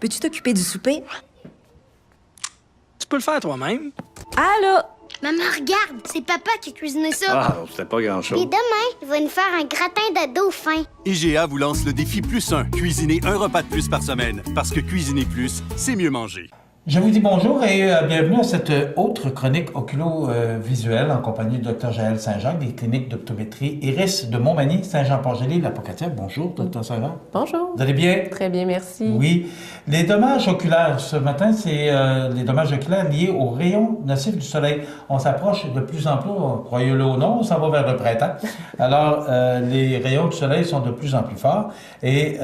Peux-tu t'occuper du souper? Tu peux le faire toi-même. Allô? Maman, regarde, c'est papa qui a cuisiné ça. Ah, c'était pas grand-chose. Et demain, il va nous faire un gratin de dauphin. IGA vous lance le défi +1. Cuisiner un repas de plus par semaine. Parce que cuisiner plus, c'est mieux manger. Je vous dis bonjour et bienvenue à cette autre chronique oculo-visuelle en compagnie du Dr Jaël Saint-Jacques des cliniques d'optométrie Iris de Montmagny, Saint-Jean-Port-Joli, la Pocatière. Bonjour, Dr Saint-Jacques. Bonjour. Vous allez bien? Très bien, merci. Oui. Les dommages oculaires, ce matin, c'est les dommages oculaires liés aux rayons nocifs du soleil. On s'approche de plus en plus, croyez-le ou non, on s'en va vers le printemps. Alors, les rayons du soleil sont de plus en plus forts et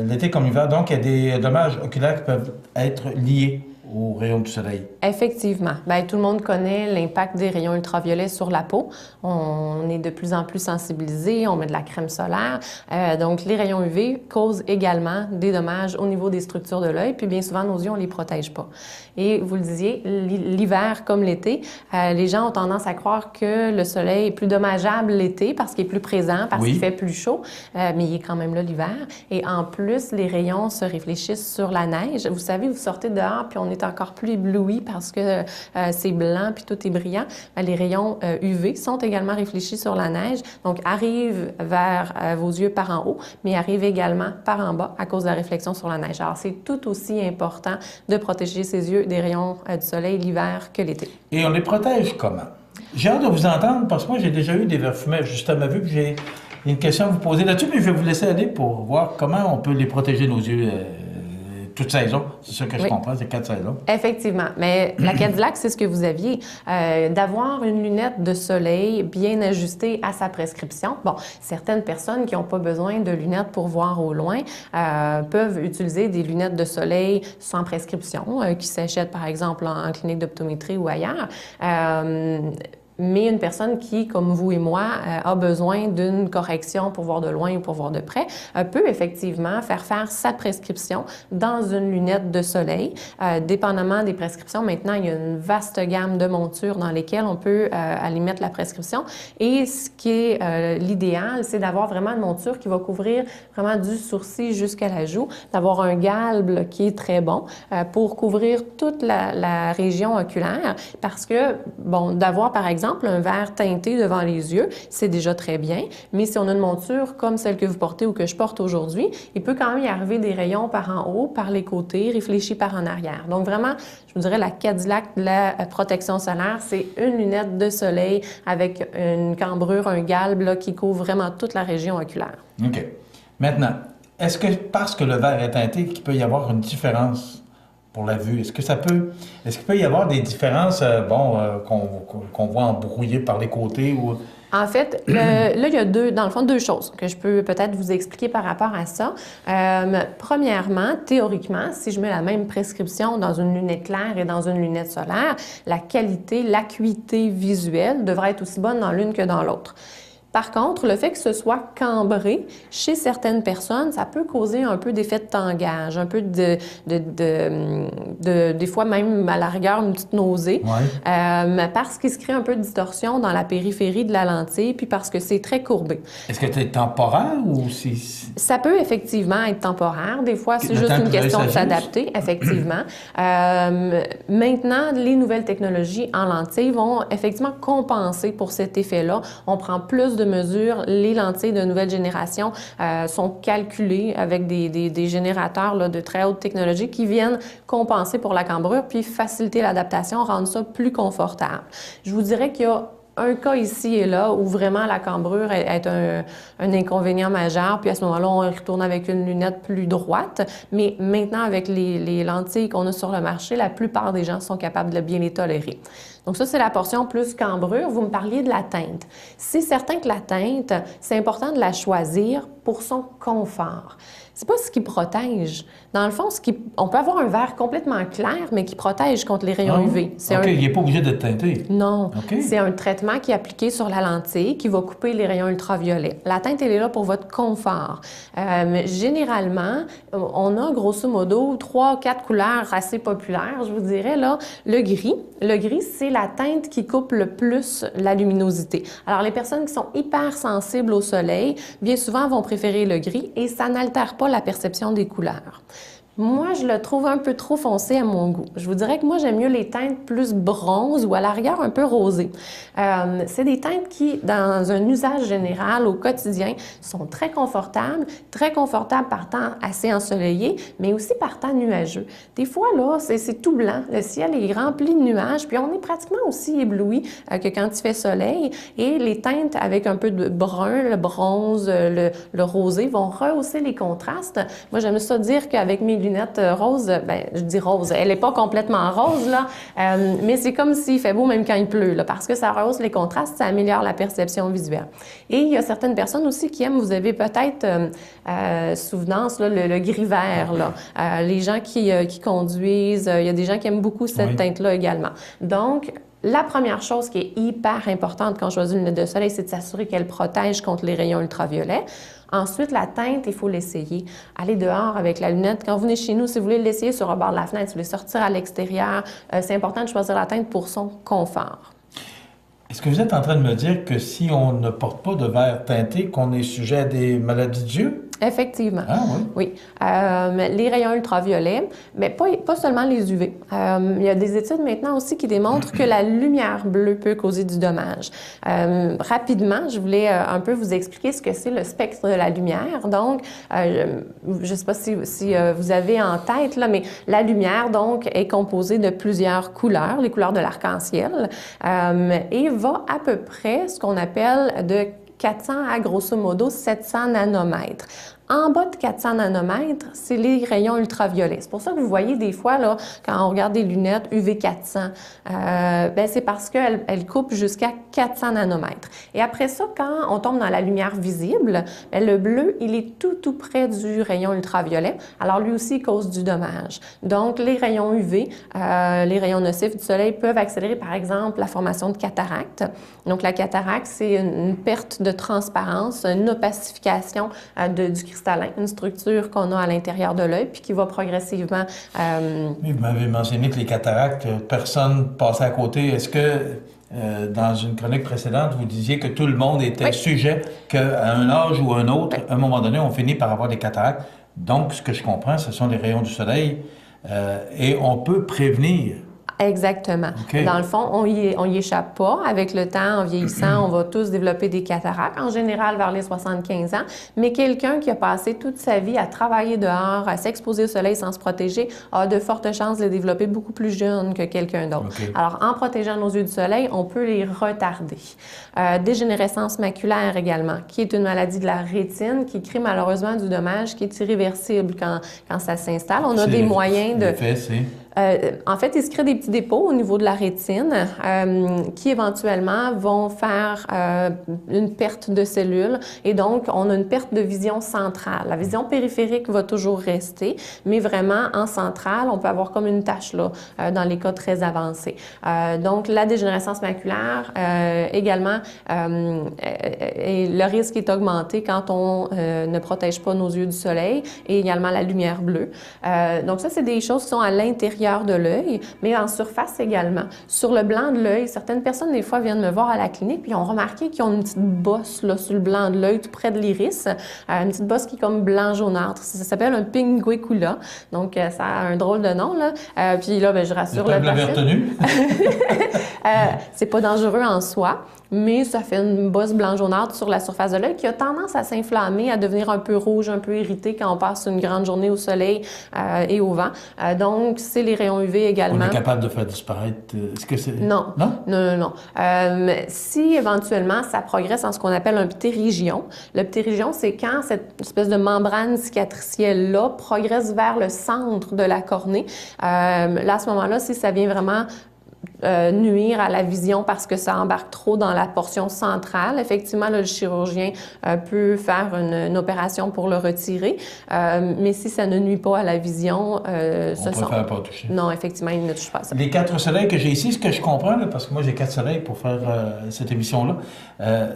l'été comme l'hiver, donc il y a des dommages oculaires qui peuvent être liés aux rayons du soleil. Effectivement. Bien, tout le monde connaît l'impact des rayons ultraviolets sur la peau. On est de plus en plus sensibilisé, on met de la crème solaire. Donc, les rayons UV causent également des dommages au niveau des structures de l'œil, puis bien souvent, nos yeux, on ne les protège pas. Et vous le disiez, l'hiver comme l'été, les gens ont tendance à croire que le soleil est plus dommageable l'été parce qu'il est plus présent, parce qu'il fait plus chaud, mais il est quand même là l'hiver. Et en plus, les rayons se réfléchissent sur la neige. Vous savez, vous sortez dehors, puis on est encore plus ébloui parce que c'est blanc puis tout est brillant. Les rayons UV sont également réfléchis sur la neige, donc arrivent vers vos yeux par en haut, mais arrivent également par en bas à cause de la réflexion sur la neige. Alors, c'est tout aussi important de protéger ses yeux des rayons du soleil l'hiver que l'été. Et on les protège comment? J'ai hâte de vous entendre parce que moi, j'ai déjà eu des verres fumés juste à ma vue, puis j'ai une question à vous poser là-dessus, mais je vais vous laisser aller pour voir comment on peut les protéger nos yeux toute saison. C'est ça que je comprends, c'est 4 saisons. Effectivement. Mais la Cadillac, c'est ce que vous aviez. D'avoir une lunette de soleil bien ajustée à sa prescription. Bon, certaines personnes qui n'ont pas besoin de lunettes pour voir au loin peuvent utiliser des lunettes de soleil sans prescription, qui s'achètent par exemple en clinique d'optométrie ou ailleurs. Mais une personne qui, comme vous et moi, a besoin d'une correction pour voir de loin ou pour voir de près, peut effectivement faire sa prescription dans une lunette de soleil. Dépendamment des prescriptions, maintenant, il y a une vaste gamme de montures dans lesquelles on peut aller mettre la prescription. Et ce qui est l'idéal, c'est d'avoir vraiment une monture qui va couvrir vraiment du sourcil jusqu'à la joue, d'avoir un galbe qui est très bon pour couvrir toute la région oculaire parce que, bon, d'avoir par exemple un verre teinté devant les yeux, c'est déjà très bien, mais si on a une monture comme celle que vous portez ou que je porte aujourd'hui, il peut quand même y arriver des rayons par en haut, par les côtés, réfléchis par en arrière. Donc vraiment, je vous dirais la Cadillac de la protection solaire, c'est une lunette de soleil avec une cambrure, un galbe là, qui couvre vraiment toute la région oculaire. OK. Maintenant, est-ce que parce que le verre est teinté, qu'il peut y avoir une différence pour la vue? Est-ce qu'il peut y avoir des différences qu'on voit embrouillées par les côtés ou... En fait, là, il y a deux choses que je peux peut-être vous expliquer par rapport à ça. Premièrement, théoriquement, si je mets la même prescription dans une lunette claire et dans une lunette solaire, la qualité, l'acuité visuelle devrait être aussi bonne dans l'une que dans l'autre. Par contre, le fait que ce soit cambré, chez certaines personnes, ça peut causer un peu d'effet de tangage, un peu des fois même à la rigueur une petite nausée, parce qu'il se crée un peu de distorsion dans la périphérie de la lentille, puis parce que c'est très courbé. Est-ce que c'est temporaire ou c'est... Ça peut effectivement être temporaire. Des fois, c'est juste une question de s'adapter, effectivement. Maintenant, les nouvelles technologies en lentilles vont effectivement compenser pour cet effet-là. On prend plus de mesures. Les lentilles de nouvelle génération sont calculées avec des générateurs là, de très haute technologie qui viennent compenser pour la cambrure puis faciliter l'adaptation, rendre ça plus confortable. Je vous dirais qu'il y a un cas ici et là où vraiment la cambrure est un inconvénient majeur, puis à ce moment-là, on retourne avec une lunette plus droite. Mais maintenant, avec les lentilles qu'on a sur le marché, la plupart des gens sont capables de bien les tolérer. Donc ça, c'est la portion plus cambrure. Vous me parliez de la teinte. C'est certain que la teinte, c'est important de la choisir pour son confort. C'est pas ce qui protège. Dans le fond, on peut avoir un verre complètement clair, mais qui protège contre les rayons UV. Il n'est pas obligé de teinter. Non. C'est un traitement qui est appliqué sur la lentille qui va couper les rayons ultraviolets. La teinte, elle est là pour votre confort. Généralement, on a grosso modo 3 ou 4 couleurs assez populaires, je vous dirais. Là, le gris. Le gris, c'est la teinte qui coupe le plus la luminosité. Alors, les personnes qui sont hyper sensibles au soleil, bien souvent vont préférer le gris et ça n'altère pas la perception des couleurs. Moi, je le trouve un peu trop foncé à mon goût. Je vous dirais que moi, j'aime mieux les teintes plus bronze ou à la rigueur un peu rosées. C'est des teintes qui, dans un usage général au quotidien, sont très confortables par temps assez ensoleillé, mais aussi par temps nuageux. Des fois, là, c'est tout blanc. Le ciel est rempli de nuages, puis on est pratiquement aussi ébloui que quand il fait soleil. Et les teintes avec un peu de brun, le bronze, le rosé vont rehausser les contrastes. Moi, j'aime ça dire qu'avec mes lunettes roses, ben, je dis rose, elle n'est pas complètement rose, là, mais c'est comme s'il fait beau même quand il pleut, là, parce que ça rehausse les contrastes, ça améliore la perception visuelle. Et il y a certaines personnes aussi qui aiment, vous avez peut-être souvenance, là, le gris-vert, là. Les gens qui conduisent, il y a des gens qui aiment beaucoup cette teinte-là également. Donc, la première chose qui est hyper importante quand on choisit une lunette de soleil, c'est de s'assurer qu'elle protège contre les rayons ultraviolets. Ensuite, la teinte, il faut l'essayer. Allez dehors avec la lunette. Quand vous venez chez nous, si vous voulez l'essayer sur le bord de la fenêtre, si vous voulez sortir à l'extérieur, c'est important de choisir la teinte pour son confort. Est-ce que vous êtes en train de me dire que si on ne porte pas de verre teinté, qu'on est sujet à des maladies de yeux? Effectivement. Ah oui. Les rayons ultraviolets, mais pas seulement les UV. Il y a des études maintenant aussi qui démontrent que la lumière bleue peut causer du dommage. Rapidement, je voulais un peu vous expliquer ce que c'est le spectre de la lumière. Donc, je ne sais pas si vous avez en tête, là, mais la lumière, donc, est composée de plusieurs couleurs, les couleurs de l'arc-en-ciel, et va à peu près ce qu'on appelle de 400 à grosso modo 700 nanomètres. En bas de 400 nanomètres, c'est les rayons ultraviolets. C'est pour ça que vous voyez des fois, là, quand on regarde des lunettes UV 400, c'est parce qu'elles coupent jusqu'à 400 nanomètres. Et après ça, quand on tombe dans la lumière visible, bien, le bleu, il est tout près du rayon ultraviolet. Alors lui aussi, il cause du dommage. Donc, les rayons UV, les rayons nocifs du soleil peuvent accélérer, par exemple, la formation de cataracte. Donc, la cataracte, c'est une perte de transparence, une opacification du cristallin, une structure qu'on a à l'intérieur de l'œil, puis qui va progressivement... Oui, vous m'avez mentionné que les cataractes, personne passait à côté. Est-ce que, dans une chronique précédente, vous disiez que tout le monde était sujet, qu'à un âge ou un autre, à un moment donné, on finit par avoir des cataractes? Donc, ce que je comprends, ce sont les rayons du soleil, et on peut prévenir. Exactement. Okay. Dans le fond, on y échappe pas. Avec le temps, en vieillissant, on va tous développer des cataractes, en général vers les 75 ans. Mais quelqu'un qui a passé toute sa vie à travailler dehors, à s'exposer au soleil sans se protéger, a de fortes chances de les développer beaucoup plus jeune que quelqu'un d'autre. Okay. Alors, en protégeant nos yeux du soleil, on peut les retarder. Dégénérescence maculaire également, qui est une maladie de la rétine qui crée malheureusement du dommage qui est irréversible quand ça s'installe. On a des moyens de... L'effet, c'est... En fait, il se crée des petits dépôts au niveau de la rétine qui éventuellement vont faire une perte de cellules et donc on a une perte de vision centrale. La vision périphérique va toujours rester, mais vraiment en centrale, on peut avoir comme une tache là dans les cas très avancés. Donc la dégénérescence maculaire également, et le risque est augmenté quand on ne protège pas nos yeux du soleil et également la lumière bleue. Donc ça, c'est des choses qui sont à l'intérieur de l'œil, mais en surface également. Sur le blanc de l'œil, certaines personnes, des fois, viennent me voir à la clinique puis ont remarqué qu'ils ont une petite bosse là, sur le blanc de l'œil, tout près de l'iris. Une petite bosse qui est comme blanc-jaunâtre. Ça s'appelle un pinguicula. Donc, ça a un drôle de nom, là. Puis là, je rassure le patient. Vous l'avez retenu? C'est pas dangereux en soi, mais ça fait une bosse blanc-jaunâtre sur la surface de l'œil qui a tendance à s'inflammer, à devenir un peu rouge, un peu irrité quand on passe une grande journée au soleil et au vent. Donc, c'est les rayons UV également. On est capable de faire disparaître... Est-ce que c'est... Non. Non? Non. Si éventuellement ça progresse en ce qu'on appelle un ptérygion, le ptérygion, c'est quand cette espèce de membrane cicatricielle-là progresse vers le centre de la cornée. Là, à ce moment-là, si ça vient vraiment nuire à la vision parce que ça embarque trop dans la portion centrale. Effectivement, là, le chirurgien peut faire une opération pour le retirer, mais si ça ne nuit pas à la vision, on préfère pas toucher. Non, effectivement, il ne touche pas à ça. Les 4 soleils que j'ai ici, ce que je comprends, là, parce que moi j'ai 4 soleils pour faire cette émission-là,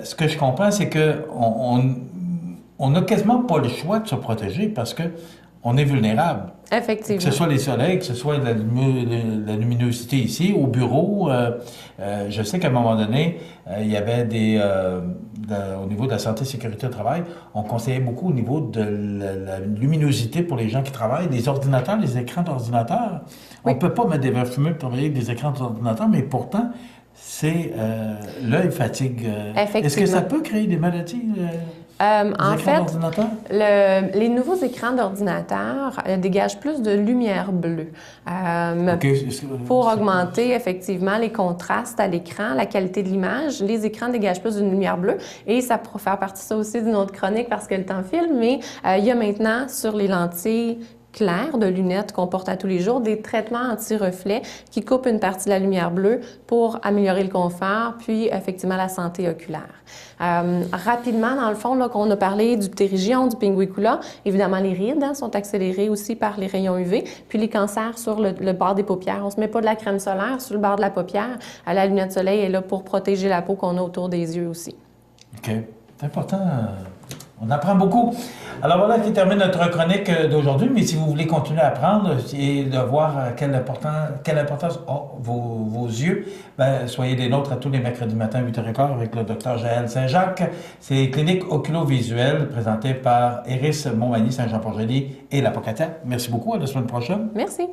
ce que je comprends, c'est que on n'a quasiment pas le choix de se protéger parce que on est vulnérable. Effectivement. Que ce soit les soleils, que ce soit la luminosité ici, au bureau. Je sais qu'à un moment donné, il y avait au niveau de la santé et sécurité au travail, on conseillait beaucoup au niveau de la luminosité pour les gens qui travaillent. Les ordinateurs, les écrans d'ordinateur. Oui. On ne peut pas mettre des verres fumés pour travailler avec des écrans d'ordinateur, mais pourtant, l'œil fatigue. Est-ce que ça peut créer des maladies? En fait, d'ordinateur? les nouveaux écrans d'ordinateur dégagent plus de lumière bleue pour augmenter effectivement les contrastes à l'écran, la qualité de l'image. Les écrans dégagent plus de lumière bleue et ça pourrait faire partie ça aussi d'une autre chronique parce que le temps file, mais il y a maintenant sur les lentilles claires de lunettes qu'on porte à tous les jours, des traitements anti-reflets qui coupent une partie de la lumière bleue pour améliorer le confort, puis effectivement la santé oculaire. Rapidement, dans le fond, là, qu'on a parlé du ptérygium, du pinguicula, évidemment les rides sont accélérées aussi par les rayons UV, puis les cancers sur le bord des paupières. On ne se met pas de la crème solaire sur le bord de la paupière. La lunette de soleil est là pour protéger la peau qu'on a autour des yeux aussi. OK. C'est important. On apprend beaucoup. Alors voilà qui termine notre chronique d'aujourd'hui, mais si vous voulez continuer à apprendre et de voir quelle importance ont vos yeux, soyez des nôtres à tous les mercredis matins, 8h15 avec le Dr Jaël Saint-Jacques. C'est Clinique Oculovisuelle présentée par Iris Montmagny, Saint-Jean-Port-Joli et l'Apocatia. Merci beaucoup, à la semaine prochaine. Merci.